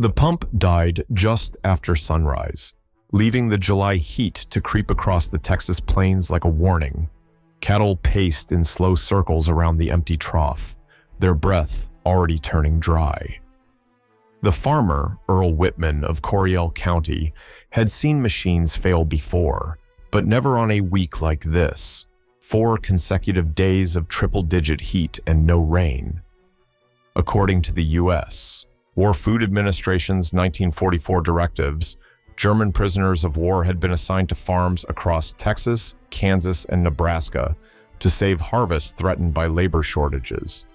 The pump died just after sunrise, leaving the July heat to creep across the Texas plains like a warning. Cattle paced in slow circles around the empty trough, their breath already turning dry. The farmer, Earl Whitman of Coryell County, had seen machines fail before, but never on a week like this. 4 consecutive days of triple-digit heat and no rain. According to the U.S. War Food Administration's 1944 directives, German prisoners of war had been assigned to farms across Texas, Kansas, and Nebraska to save harvests threatened by labor shortages.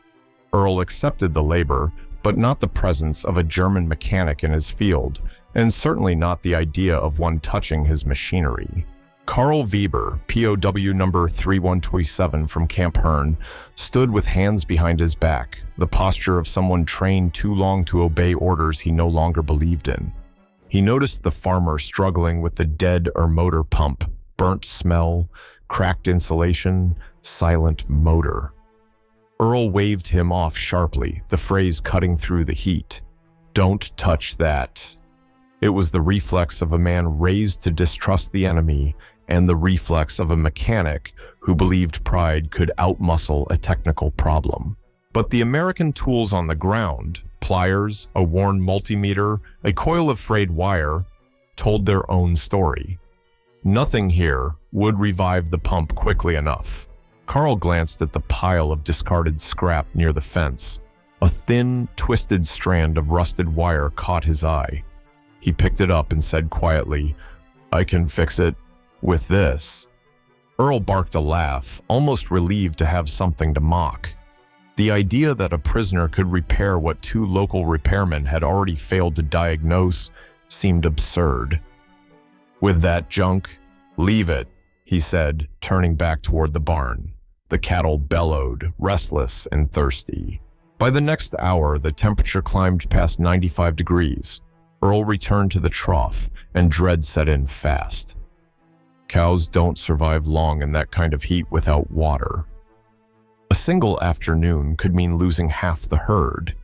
Earl accepted the labor, but not the presence of a German mechanic in his field, and certainly not the idea of one touching his machinery. Karl Weber, POW number 3127 from Camp Hearn, stood with hands behind his back, the posture of someone trained too long to obey orders he no longer believed in. He noticed the farmer struggling with the dead or motor pump, burnt smell, cracked insulation, silent motor. Earl waved him off sharply, the phrase cutting through the heat. "Don't touch that." It was the reflex of a man raised to distrust the enemy and the reflex of a mechanic who believed pride could outmuscle a technical problem. But the American tools on the ground, pliers, a worn multimeter, a coil of frayed wire, told their own story. Nothing here would revive the pump quickly enough. Karl glanced at the pile of discarded scrap near the fence. A thin, twisted strand of rusted wire caught his eye. He picked it up and said quietly, "I can fix it with this." Earl barked a laugh, almost relieved to have something to mock. The idea that a prisoner could repair what 2 local repairmen had already failed to diagnose seemed absurd. "With that junk, leave it," he said, turning back toward the barn. The cattle bellowed, restless and thirsty. By the next hour, the temperature climbed past 95 degrees. Earl returned to the trough, and dread set in fast. Cows don't survive long in that kind of heat without water. A single afternoon could mean losing half the herd.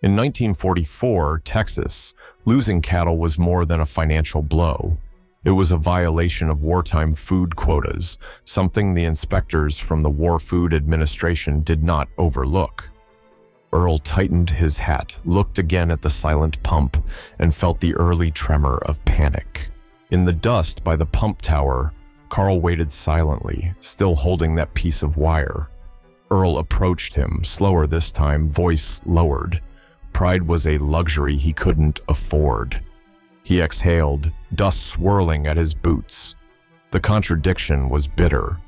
In 1944, Texas, losing cattle was more than a financial blow. It was a violation of wartime food quotas, something the inspectors from the War Food Administration did not overlook. Earl tightened his hat, looked again at the silent pump, and felt the early tremor of panic. In the dust by the pump tower, Karl waited silently, still holding that piece of wire. Earl approached him, slower this time, voice lowered. Pride was a luxury he couldn't afford. He exhaled, dust swirling at his boots. The contradiction was bitter.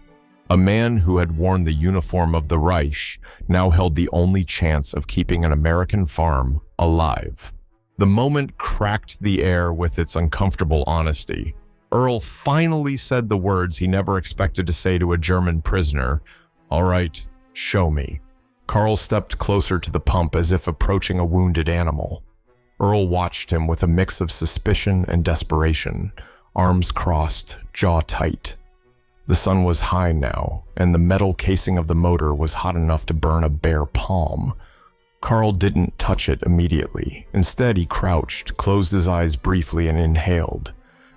A man who had worn the uniform of the Reich now held the only chance of keeping an American farm alive. The moment cracked the air with its uncomfortable honesty. Earl finally said the words he never expected to say to a German prisoner. "All right, show me." Karl stepped closer to the pump as if approaching a wounded animal. Earl watched him with a mix of suspicion and desperation, arms crossed, jaw tight. The sun was high now, and the metal casing of the motor was hot enough to burn a bare palm. Karl didn't touch it immediately. Instead, he crouched, closed his eyes briefly, and inhaled.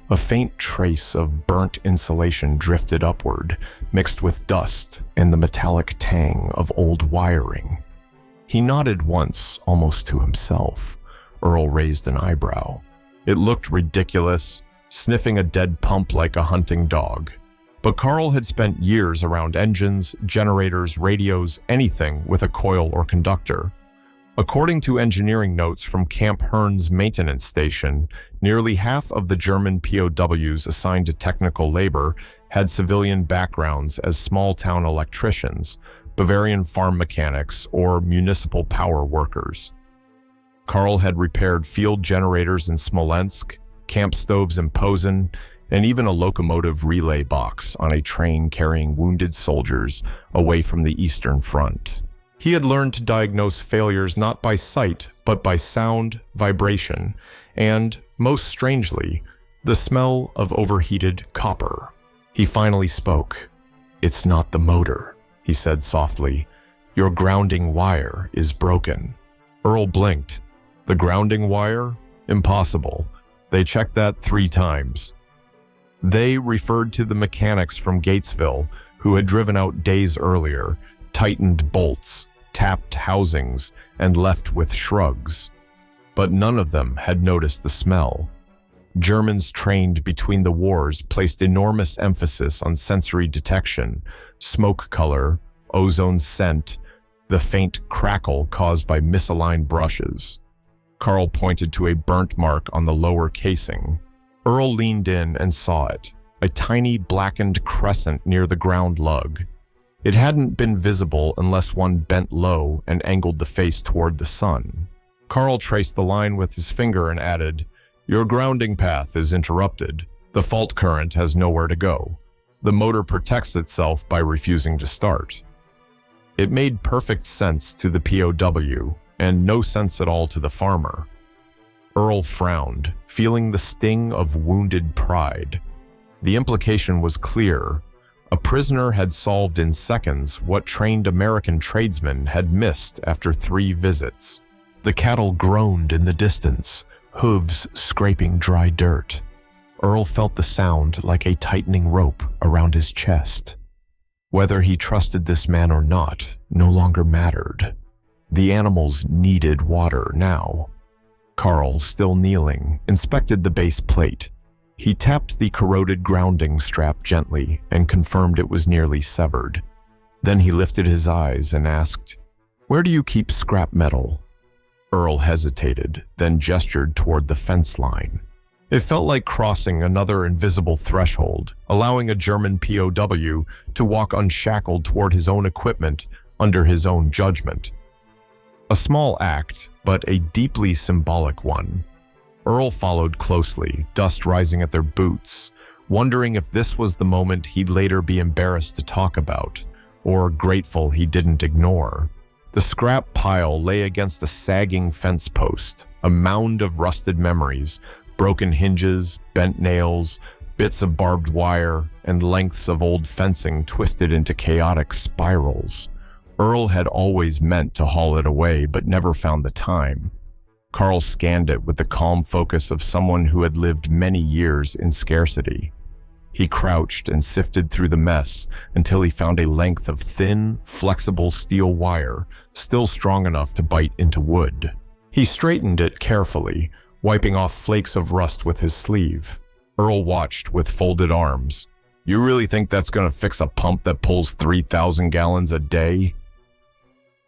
A faint trace of burnt insulation drifted upward, mixed with dust and the metallic tang of old wiring. He nodded once, almost to himself. Earl raised an eyebrow. It looked ridiculous, sniffing a dead pump like a hunting dog. But Karl had spent years around engines, generators, radios, anything with a coil or conductor. According to engineering notes from Camp Hearn's maintenance station, nearly half of the German POWs assigned to technical labor had civilian backgrounds as small-town electricians, Bavarian farm mechanics, or municipal power workers. Karl had repaired field generators in Smolensk, camp stoves in Posen, and even a locomotive relay box on a train carrying wounded soldiers away from the Eastern Front. He had learned to diagnose failures not by sight, but by sound, vibration, and, most strangely, the smell of overheated copper. He finally spoke. "It's not the motor," he said softly. "Your grounding wire is broken." Earl blinked. The grounding wire? Impossible. They checked that 3 times. They referred to the mechanics from Gatesville who had driven out days earlier, tightened bolts, tapped housings, and left with shrugs. But none of them had noticed the smell. Germans trained between the wars placed enormous emphasis on sensory detection, smoke color, ozone scent, the faint crackle caused by misaligned brushes. Karl pointed to a burnt mark on the lower casing. Earl leaned in and saw it, a tiny blackened crescent near the ground lug. It hadn't been visible unless one bent low and angled the face toward the sun. Karl traced the line with his finger and added, "Your grounding path is interrupted. The fault current has nowhere to go. The motor protects itself by refusing to start." It made perfect sense to the POW, and no sense at all to the farmer. Earl frowned, feeling the sting of wounded pride. The implication was clear. A prisoner had solved in seconds what trained American tradesmen had missed after 3 visits. The cattle groaned in the distance, hooves scraping dry dirt. Earl felt the sound like a tightening rope around his chest. Whether he trusted this man or not no longer mattered. The animals needed water now. Karl, still kneeling, inspected the base plate. He tapped the corroded grounding strap gently and confirmed it was nearly severed. Then he lifted his eyes and asked, "Where do you keep scrap metal?" Earl hesitated, then gestured toward the fence line. It felt like crossing another invisible threshold, allowing a German POW to walk unshackled toward his own equipment under his own judgment. A small act, but a deeply symbolic one. Earl followed closely, dust rising at their boots, wondering if this was the moment he'd later be embarrassed to talk about, or grateful he didn't ignore. The scrap pile lay against a sagging fence post, a mound of rusted memories, broken hinges, bent nails, bits of barbed wire, and lengths of old fencing twisted into chaotic spirals. Earl had always meant to haul it away, but never found the time. Karl scanned it with the calm focus of someone who had lived many years in scarcity. He crouched and sifted through the mess until he found a length of thin, flexible steel wire, still strong enough to bite into wood. He straightened it carefully, wiping off flakes of rust with his sleeve. Earl watched with folded arms. "You really think that's going to fix a pump that pulls 3,000 gallons a day?"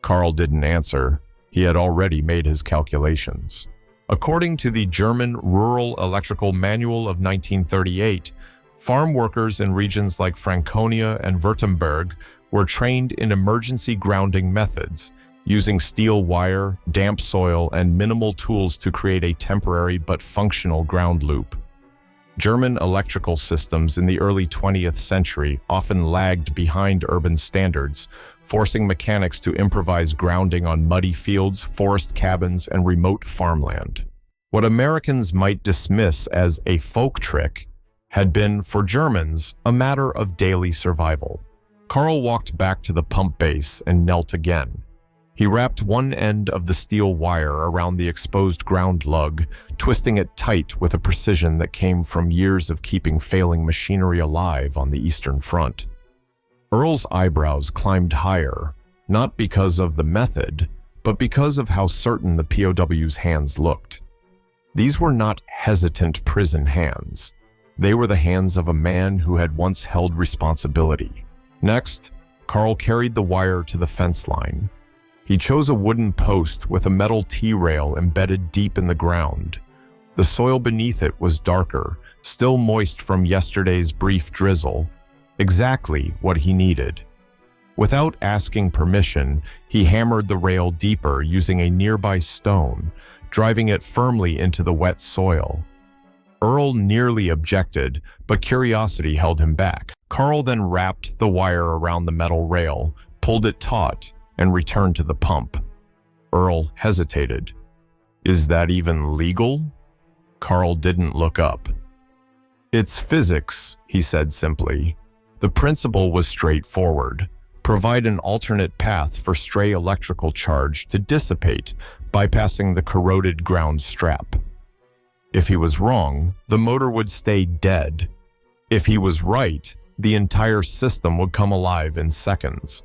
Karl didn't answer. He had already made his calculations. According to the German Rural Electrical Manual of 1938, farm workers in regions like Franconia and Württemberg were trained in emergency grounding methods, using steel wire, damp soil, and minimal tools to create a temporary but functional ground loop. German electrical systems in the early 20th century often lagged behind urban standards, forcing mechanics to improvise grounding on muddy fields, forest cabins, and remote farmland. What Americans might dismiss as a folk trick had been, for Germans, a matter of daily survival. Karl walked back to the pump base and knelt again. He wrapped one end of the steel wire around the exposed ground lug, twisting it tight with a precision that came from years of keeping failing machinery alive on the Eastern Front. Earl's eyebrows climbed higher, not because of the method, but because of how certain the POW's hands looked. These were not hesitant prison hands. They were the hands of a man who had once held responsibility. Next, Karl carried the wire to the fence line. He chose a wooden post with a metal T-rail embedded deep in the ground. The soil beneath it was darker, still moist from yesterday's brief drizzle, exactly what he needed. Without asking permission, he hammered the rail deeper using a nearby stone, driving it firmly into the wet soil. Earl nearly objected, but curiosity held him back. Karl then wrapped the wire around the metal rail, pulled it taut, and returned to the pump. Earl hesitated. "Is that even legal?" Karl didn't look up. "It's physics," he said simply. The principle was straightforward. Provide an alternate path for stray electrical charge to dissipate, bypassing the corroded ground strap. If he was wrong, the motor would stay dead. If he was right, the entire system would come alive in seconds.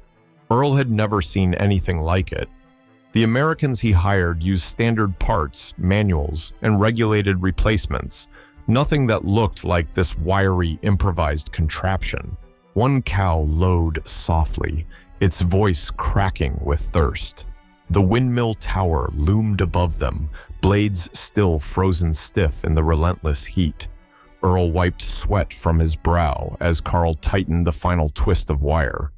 Earl had never seen anything like it. The Americans he hired used standard parts, manuals, and regulated replacements, nothing that looked like this wiry, improvised contraption. One cow lowed softly, its voice cracking with thirst. The windmill tower loomed above them, blades still frozen stiff in the relentless heat. Earl wiped sweat from his brow as Karl tightened the final twist of wire.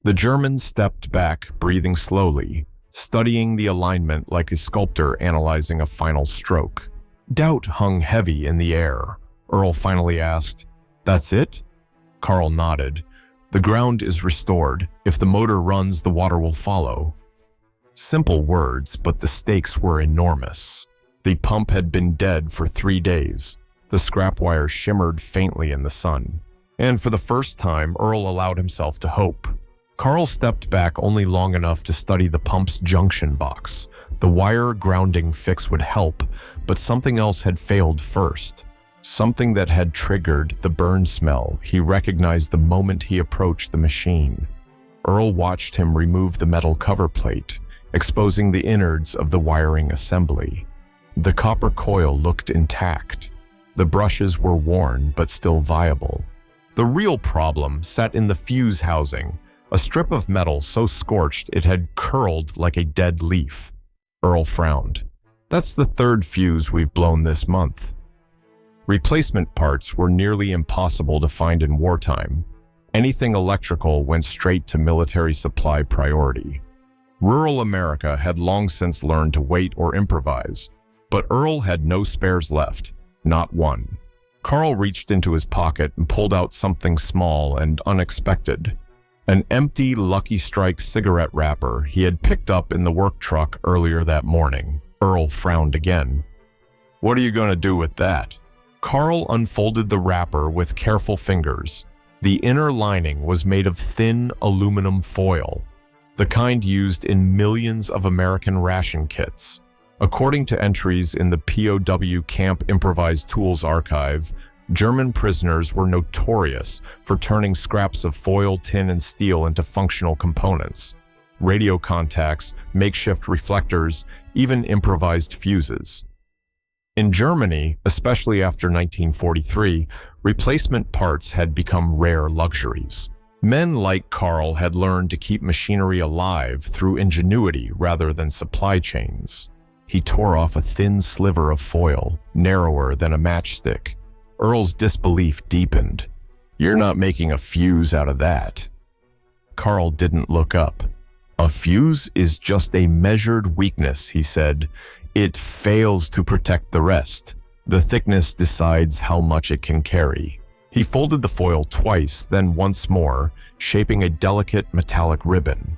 The German stepped back, breathing slowly, studying the alignment like a sculptor analyzing a final stroke. Doubt hung heavy in the air. Earl finally asked, "That's it?" Karl nodded. "The ground is restored. If the motor runs, the water will follow." Simple words, but the stakes were enormous. The pump had been dead for 3 days. The scrap wire shimmered faintly in the sun. And for the first time, Earl allowed himself to hope. Karl stepped back only long enough to study the pump's junction box. The wire grounding fix would help, but something else had failed first. Something that had triggered the burn smell he recognized the moment he approached the machine. Earl watched him remove the metal cover plate, exposing the innards of the wiring assembly. The copper coil looked intact. The brushes were worn but still viable. The real problem sat in the fuse housing, a strip of metal so scorched it had curled like a dead leaf. Earl frowned. "That's the 3rd fuse we've blown this month." Replacement parts were nearly impossible to find in wartime. Anything electrical went straight to military supply priority. Rural America had long since learned to wait or improvise, but Earl had no spares left, not one. Karl reached into his pocket and pulled out something small and unexpected. An empty Lucky Strike cigarette wrapper he had picked up in the work truck earlier that morning. Earl frowned again. "What are you going to do with that?" Karl unfolded the wrapper with careful fingers. The inner lining was made of thin aluminum foil, the kind used in millions of American ration kits. According to entries in the POW Camp Improvised Tools Archive, German prisoners were notorious for turning scraps of foil, tin, and steel into functional components. Radio contacts, makeshift reflectors, even improvised fuses. In Germany, especially after 1943, replacement parts had become rare luxuries. Men like Karl had learned to keep machinery alive through ingenuity rather than supply chains. He tore off a thin sliver of foil, narrower than a matchstick. Earl's disbelief deepened. "You're not making a fuse out of that." Karl didn't look up. "A fuse is just a measured weakness," he said. "It fails to protect the rest. The thickness decides how much it can carry." He folded the foil twice, then once more, shaping a delicate metallic ribbon.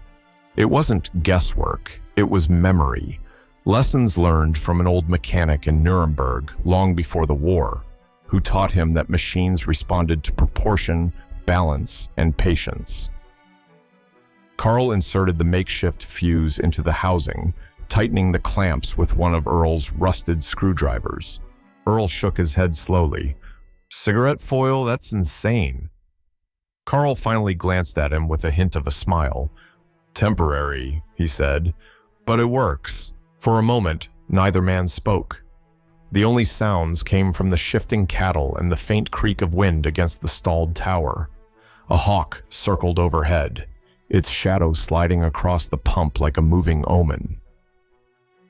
It wasn't guesswork, it was memory. Lessons learned from an old mechanic in Nuremberg long before the war, who taught him that machines responded to proportion, balance, and patience. Karl inserted the makeshift fuse into the housing, tightening the clamps with one of Earl's rusted screwdrivers. Earl shook his head slowly. "Cigarette foil? That's insane." Karl finally glanced at him with a hint of a smile. "Temporary," he said, "but it works." For a moment, neither man spoke. The only sounds came from the shifting cattle and the faint creak of wind against the stalled tower. A hawk circled overhead, its shadow sliding across the pump like a moving omen.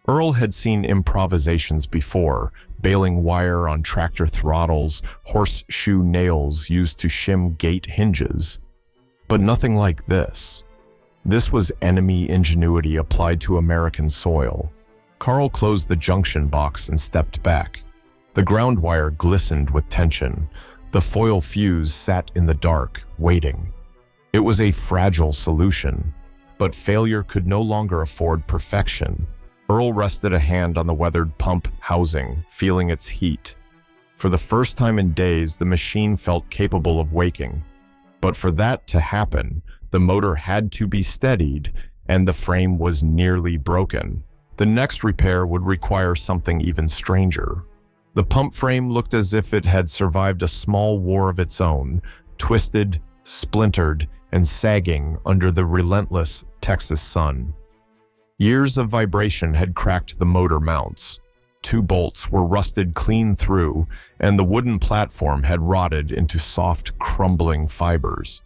Earl had seen improvisations before, baling wire on tractor throttles, horseshoe nails used to shim gate hinges. But nothing like this. This was enemy ingenuity applied to American soil. Karl closed the junction box and stepped back. The ground wire glistened with tension. The foil fuse sat in the dark, waiting. It was a fragile solution, but failure could no longer afford perfection. Earl rested a hand on the weathered pump housing, feeling its heat. For the first time in days, the machine felt capable of waking. But for that to happen, the motor had to be steadied, and the frame was nearly broken. The next repair would require something even stranger. The pump frame looked as if it had survived a small war of its own, twisted, splintered, and sagging under the relentless Texas sun. Years of vibration had cracked the motor mounts. 2 bolts were rusted clean through, and the wooden platform had rotted into soft, crumbling fibers.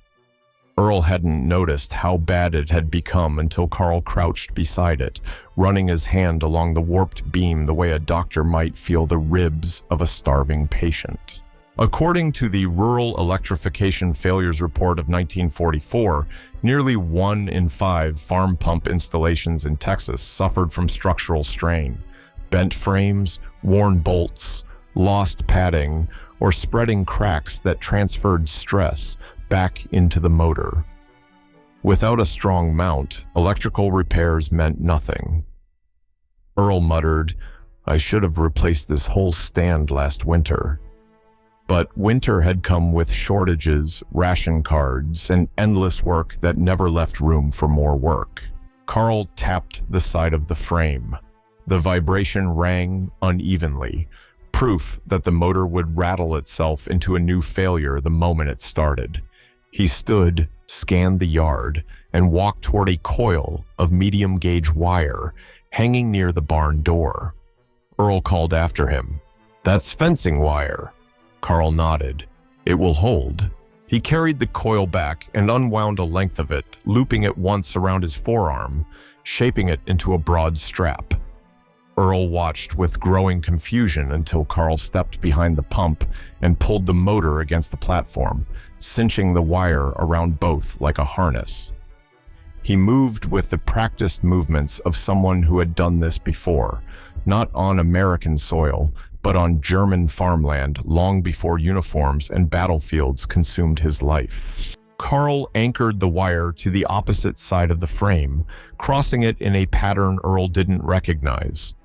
Earl hadn't noticed how bad it had become until Karl crouched beside it, running his hand along the warped beam the way a doctor might feel the ribs of a starving patient. According to the Rural Electrification Failures Report of 1944, nearly 1 in 5 farm pump installations in Texas suffered from structural strain. Bent frames, worn bolts, lost padding, or spreading cracks that transferred stress back into the motor. Without a strong mount, electrical repairs meant nothing. Earl muttered, "I should have replaced this whole stand last winter." But winter had come with shortages, ration cards, and endless work that never left room for more work. Karl tapped the side of the frame. The vibration rang unevenly, proof that the motor would rattle itself into a new failure the moment it started. He stood, scanned the yard, and walked toward a coil of medium-gauge wire hanging near the barn door. Earl called after him, "That's fencing wire." Karl nodded. "It will hold." He carried the coil back and unwound a length of it, looping it once around his forearm, shaping it into a broad strap. Earl watched with growing confusion until Karl stepped behind the pump and pulled the motor against the platform, cinching the wire around both like a harness. He moved with the practiced movements of someone who had done this before, not on American soil, but on German farmland long before uniforms and battlefields consumed his life. Karl anchored the wire to the opposite side of the frame, crossing it in a pattern Earl didn't recognize.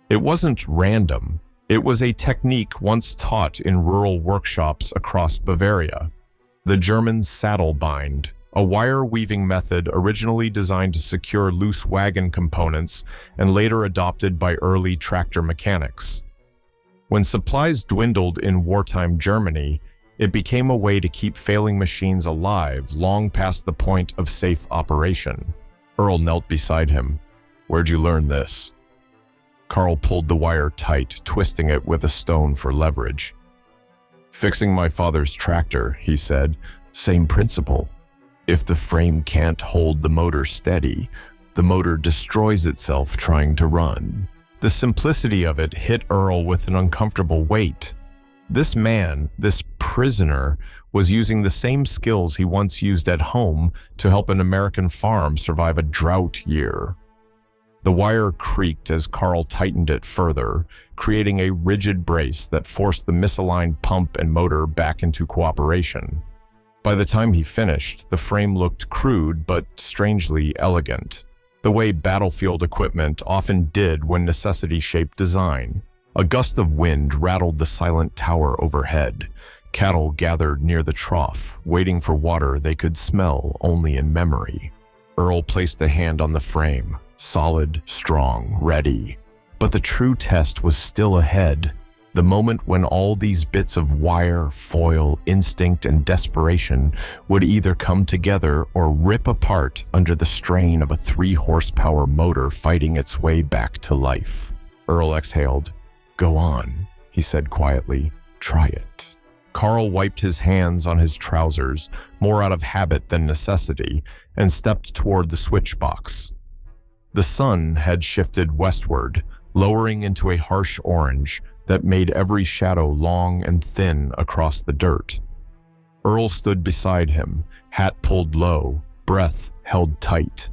It wasn't random. It was a technique once taught in rural workshops across Bavaria. The German saddle bind, a wire-weaving method originally designed to secure loose wagon components and later adopted by early tractor mechanics. When supplies dwindled in wartime Germany, it became a way to keep failing machines alive long past the point of safe operation. Earl knelt beside him. "Where'd you learn this?" Karl pulled the wire tight, twisting it with a stone for leverage. "Fixing my father's tractor," he said. "Same principle. If the frame can't hold the motor steady, the motor destroys itself trying to run." The simplicity of it hit Earl with an uncomfortable weight. This man, this prisoner, was using the same skills he once used at home to help an American farm survive a drought year. The wire creaked as Karl tightened it further, creating a rigid brace that forced the misaligned pump and motor back into cooperation. By the time he finished, the frame looked crude but strangely elegant, the way battlefield equipment often did when necessity shaped design. A gust of wind rattled the silent tower overhead. Cattle gathered near the trough, waiting for water they could smell only in memory. Earl placed a hand on the frame, solid, strong, ready. But the true test was still ahead, the moment when all these bits of wire, foil, instinct, and desperation would either come together or rip apart under the strain of a 3-horsepower motor fighting its way back to life. Earl exhaled. "Go on," he said quietly. "Try it." Karl wiped his hands on his trousers, more out of habit than necessity, and stepped toward the switch box. The sun had shifted westward, lowering into a harsh orange that made every shadow long and thin across the dirt. Earl stood beside him, hat pulled low, breath held tight.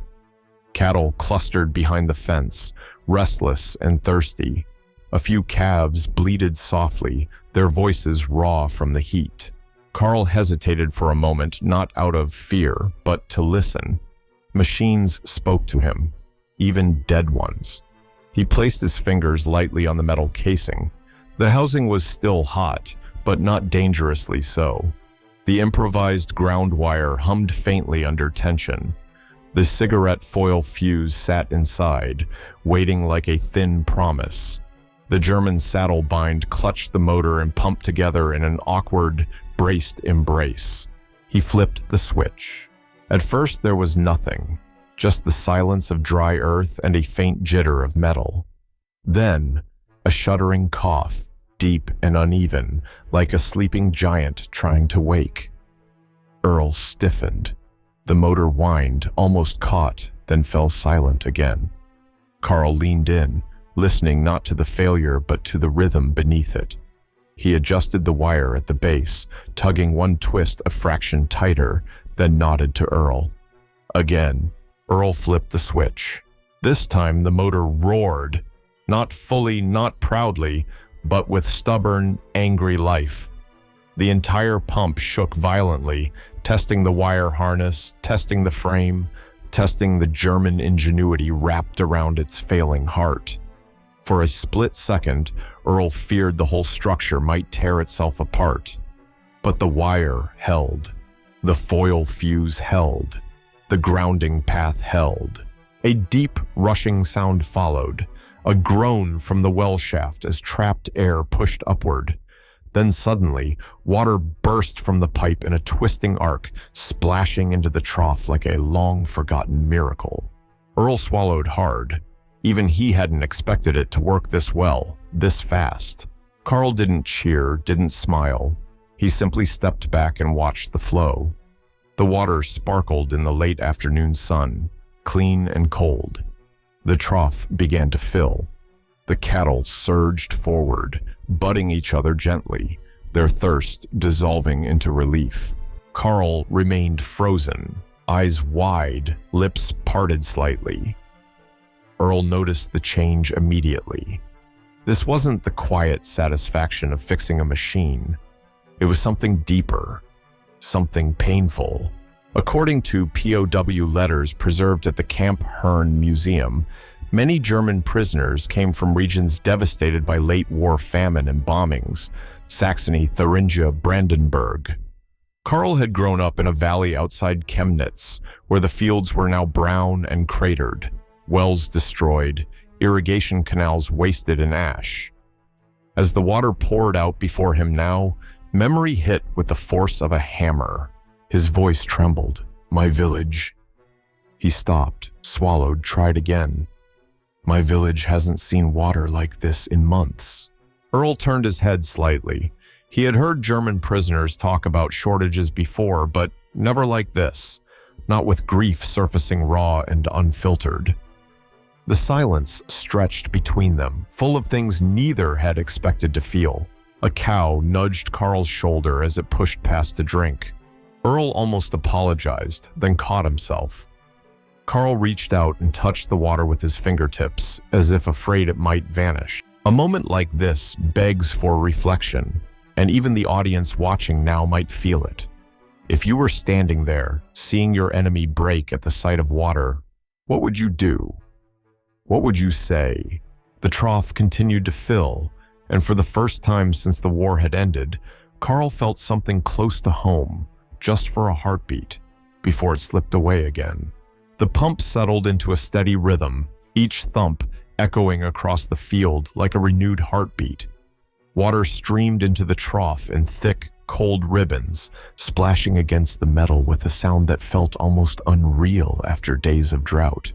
Cattle clustered behind the fence, restless and thirsty. A few calves bleated softly, their voices raw from the heat. Karl hesitated for a moment, not out of fear, but to listen. Machines spoke to him, even dead ones. He placed his fingers lightly on the metal casing. The housing was still hot, but not dangerously so. The improvised ground wire hummed faintly under tension. The cigarette foil fuse sat inside, waiting like a thin promise. The German saddle bind clutched the motor and pumped together in an awkward, braced embrace. He flipped the switch. At first there was nothing, just the silence of dry earth and a faint jitter of metal. Then, a shuddering cough, deep and uneven, like a sleeping giant trying to wake. Earl stiffened. The motor whined, almost caught, then fell silent again. Karl leaned in, listening not to the failure but to the rhythm beneath it. He adjusted the wire at the base, tugging one twist a fraction tighter, then nodded to Earl. Again, Earl flipped the switch. This time the motor roared, not fully, not proudly, but with stubborn, angry life. The entire pump shook violently, testing the wire harness, testing the frame, testing the German ingenuity wrapped around its failing heart. For a split second, Earl feared the whole structure might tear itself apart. But the wire held. The foil fuse held. The grounding path held. A deep, rushing sound followed, a groan from the well shaft as trapped air pushed upward. Then suddenly, water burst from the pipe in a twisting arc, splashing into the trough like a long-forgotten miracle. Earl swallowed hard. Even he hadn't expected it to work this well, this fast. Karl didn't cheer, didn't smile. He simply stepped back and watched the flow. The water sparkled in the late afternoon sun, clean and cold. The trough began to fill. The cattle surged forward, butting each other gently, their thirst dissolving into relief. Karl remained frozen, eyes wide, lips parted slightly. Earl noticed the change immediately. This wasn't the quiet satisfaction of fixing a machine. It was something deeper, something painful. According to POW letters preserved at the Camp Hearn Museum, many German prisoners came from regions devastated by late-war famine and bombings, Saxony, Thuringia, Brandenburg. Karl had grown up in a valley outside Chemnitz, where the fields were now brown and cratered, wells destroyed, irrigation canals wasted in ash. As the water poured out before him now, memory hit with the force of a hammer. His voice trembled. "My village." He stopped, swallowed, tried again. "My village hasn't seen water like this in months." Earl turned his head slightly. He had heard German prisoners talk about shortages before, but never like this, not with grief surfacing raw and unfiltered. The silence stretched between them, full of things neither had expected to feel. A cow nudged Karl's shoulder as it pushed past a drink. Earl almost apologized, then caught himself. Karl reached out and touched the water with his fingertips, as if afraid it might vanish. A moment like this begs for reflection, and even the audience watching now might feel it. If you were standing there, seeing your enemy break at the sight of water, what would you do? What would you say? The trough continued to fill, and for the first time since the war had ended, Karl felt something close to home, just for a heartbeat, before it slipped away again. The pump settled into a steady rhythm, each thump echoing across the field like a renewed heartbeat. Water streamed into the trough in thick, cold ribbons, splashing against the metal with a sound that felt almost unreal after days of drought.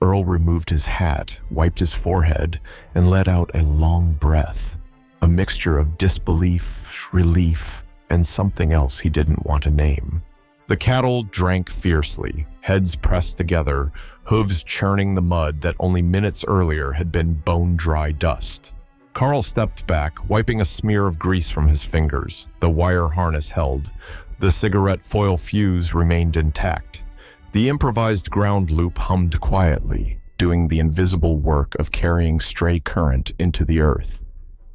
Earl removed his hat, wiped his forehead, and let out a long breath, a mixture of disbelief, relief, and something else he didn't want to name. The cattle drank fiercely, heads pressed together, hooves churning the mud that only minutes earlier had been bone-dry dust. Karl stepped back, wiping a smear of grease from his fingers. The wire harness held. The cigarette foil fuse remained intact. The improvised ground loop hummed quietly, doing the invisible work of carrying stray current into the earth.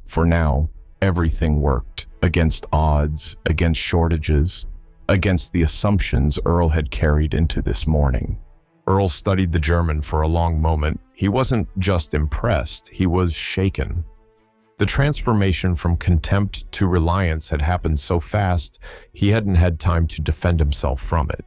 For now, everything worked, against odds, against shortages, against the assumptions Earl had carried into this morning. Earl studied the German for a long moment. He wasn't just impressed, he was shaken. The transformation from contempt to reliance had happened so fast, he hadn't had time to defend himself from it.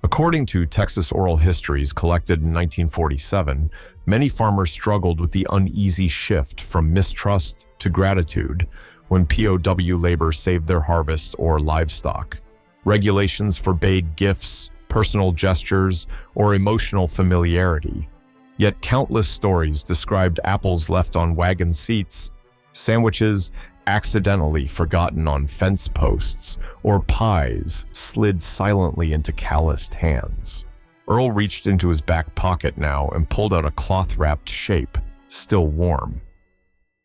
According to Texas oral histories collected in 1947, many farmers struggled with the uneasy shift from mistrust to gratitude when POW labor saved their harvest or livestock. Regulations forbade gifts, personal gestures, or emotional familiarity. Yet countless stories described apples left on wagon seats, sandwiches accidentally forgotten on fence posts, or pies slid silently into calloused hands. Earl reached into his back pocket now and pulled out a cloth-wrapped shape, still warm.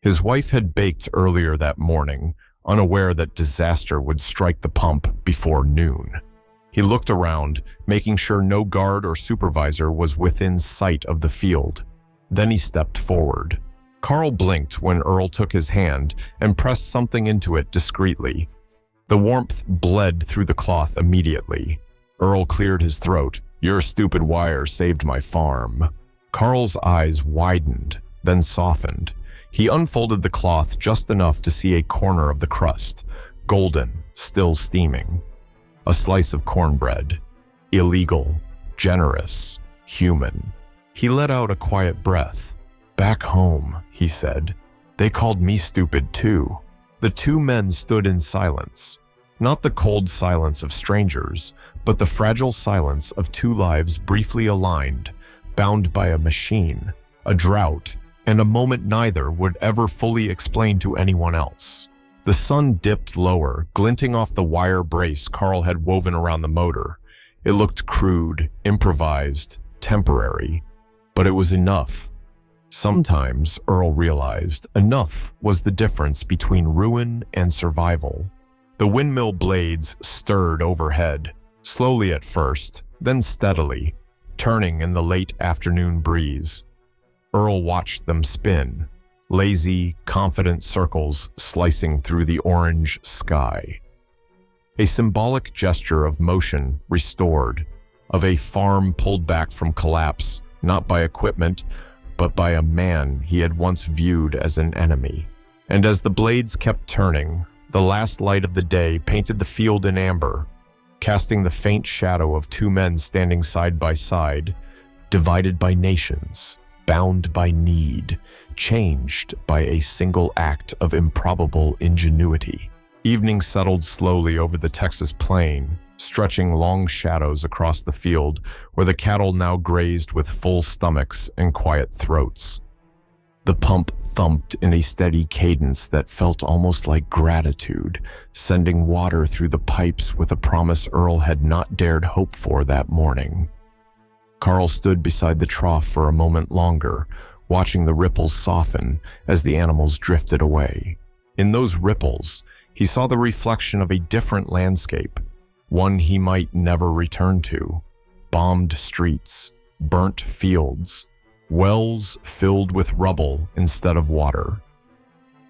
His wife had baked earlier that morning, unaware that disaster would strike the pump before noon. He looked around, making sure no guard or supervisor was within sight of the field. Then he stepped forward. Karl blinked when Earl took his hand and pressed something into it discreetly. The warmth bled through the cloth immediately. Earl cleared his throat. "Your stupid wire saved my farm." Karl's eyes widened, then softened. He unfolded the cloth just enough to see a corner of the crust, golden, still steaming. A slice of cornbread. Illegal, generous, human. He let out a quiet breath. "Back home," he said. "They called me stupid too." The two men stood in silence. Not the cold silence of strangers, but the fragile silence of two lives briefly aligned, bound by a machine, a drought, and a moment neither would ever fully explain to anyone else. The sun dipped lower, glinting off the wire brace Karl had woven around the motor. It looked crude, improvised, temporary, but it was enough. Sometimes, Earl realized, enough was the difference between ruin and survival. The windmill blades stirred overhead, slowly at first, then steadily, turning in the late afternoon breeze. Earl watched them spin, lazy, confident circles slicing through the orange sky. A symbolic gesture of motion restored, of a farm pulled back from collapse, not by equipment, but by a man he had once viewed as an enemy. And as the blades kept turning, the last light of the day painted the field in amber, casting the faint shadow of two men standing side by side, divided by nations, bound by need, changed by a single act of improbable ingenuity. Evening settled slowly over the Texas plain, stretching long shadows across the field where the cattle now grazed with full stomachs and quiet throats. The pump thumped in a steady cadence that felt almost like gratitude, sending water through the pipes with a promise Earl had not dared hope for that morning. Karl stood beside the trough for a moment longer, watching the ripples soften as the animals drifted away. In those ripples, he saw the reflection of a different landscape, one he might never return to. Bombed streets, burnt fields, wells filled with rubble instead of water.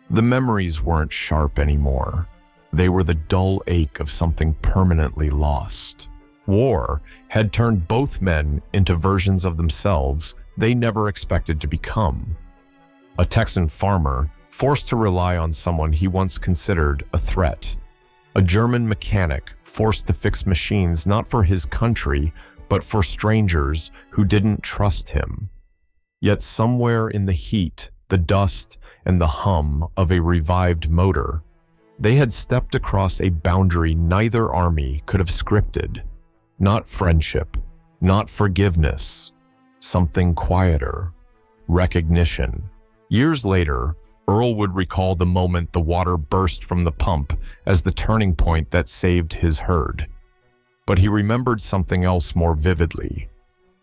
The memories weren't sharp anymore. They were the dull ache of something permanently lost. War had turned both men into versions of themselves they never expected to become. A Texan farmer forced to rely on someone he once considered a threat. A German mechanic forced to fix machines not for his country, but for strangers who didn't trust him. Yet somewhere in the heat, the dust, and the hum of a revived motor, they had stepped across a boundary neither army could have scripted. Not friendship, not forgiveness, something quieter, recognition. Years later, Earl would recall the moment the water burst from the pump as the turning point that saved his herd. But he remembered something else more vividly.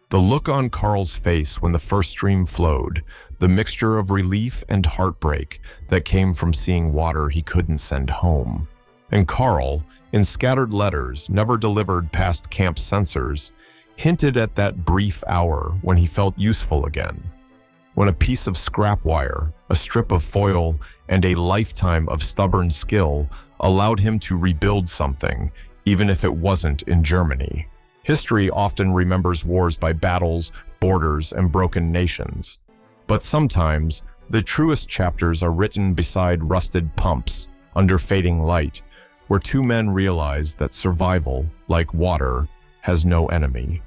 The look on Karl's face when the first stream flowed, the mixture of relief and heartbreak that came from seeing water he couldn't send home. And Karl, in scattered letters never delivered past camp censors, hinted at that brief hour when he felt useful again. When a piece of scrap wire, a strip of foil, and a lifetime of stubborn skill allowed him to rebuild something, even if it wasn't in Germany. History often remembers wars by battles, borders, and broken nations. But sometimes, the truest chapters are written beside rusted pumps, under fading light, where two men realize that survival, like water, has no enemy.